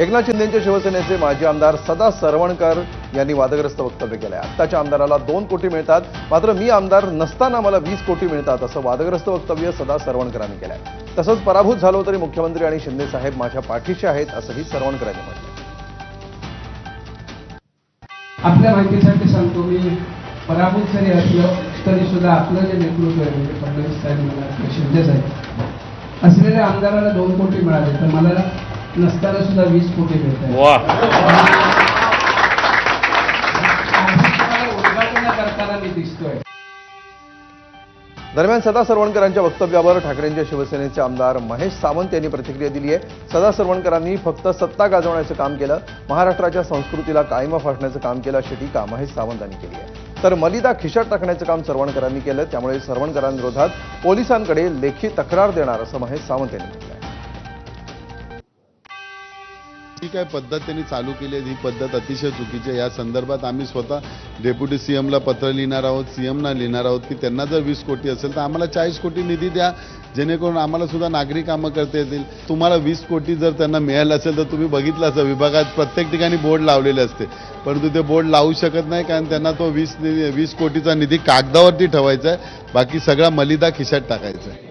एकनाथ शिंदेंच्या शिवसेनेचे माजी आमदार सदा सरवणकर यांनी वादग्रस्त वक्तव्य केलं आहे। आत्ताच्या आमदाराला 2 कोटी मिळतात, मात्र मी आमदार नसताना मला 20 कोटी मिळतात, असं वादग्रस्त वक्तव्य सदा सरवणकरांनी केलं आहे। तसंच पराभूत झालो तरी मुख्यमंत्री आणि शिंदे साहेब माझ्या पाठीशी आहेत, असंही सरवणकरांनी म्हटलं। आपल्या माहितीसाठी सांगतो, मी पराभूत जरी असलो तरी सुद्धा आपलं जे नेतृत्व आहे म्हणजे फडणवीस साहेब म्हणा शिंदे साहेब असलेल्या आमदाराला 2 कोटी मिळाले, तर मला नसताना सुद्धा 20 कोटी मिळतात। उद्घाटन करताना मी दिसतोय। दरम्यान सदा सरवणकरांच्या वक्तव्यावर ठाकरेंच्या शिवसेनेचे आमदार महेश सावंत यांनी प्रतिक्रिया दिली आहे। सदा सरवणकरांनी फक्त सत्ता गाजवण्याचं काम केलं, महाराष्ट्राच्या संस्कृतीला कायम फासण्याचं काम केलं, अशी टीका महेश सावंतांनी केली आहे। तर मलिदा खिशात टाकण्याचं काम सरवणकरांनी केलं, त्यामुळे सरवणकरांविरोधात पोलिसांकडे लेखी तक्रार देणार, असं महेश सावंत यांनी म्हटलं आहे। ही काय पद्धत त्यांनी चालू केली आहे, ही पद्धत अतिशय चुकीची आहे। या संदर्भात आम्ही स्वतः डेप्युटी सीएमला पत्र लिहिणार आहोत, सीएमना लिहिणार आहोत की त्यांना जर 20 कोटी असेल तर आम्हाला 40 कोटी निधी द्या, जेणेकरून आम्हाला सुद्धा नागरी कामं करता येतील। तुम्हाला 20 कोटी जर त्यांना मिळालं असेल तर तुम्ही बघितलं असं विभागात प्रत्येक ठिकाणी बोर्ड लावलेले असते, परंतु ते बोर्ड लावू शकत नाही, कारण त्यांना तो 20 कोटीचा निधी कागदावरती ठेवायचा आहे, बाकी सगळा मलिदा खिशात टाकायचा आहे।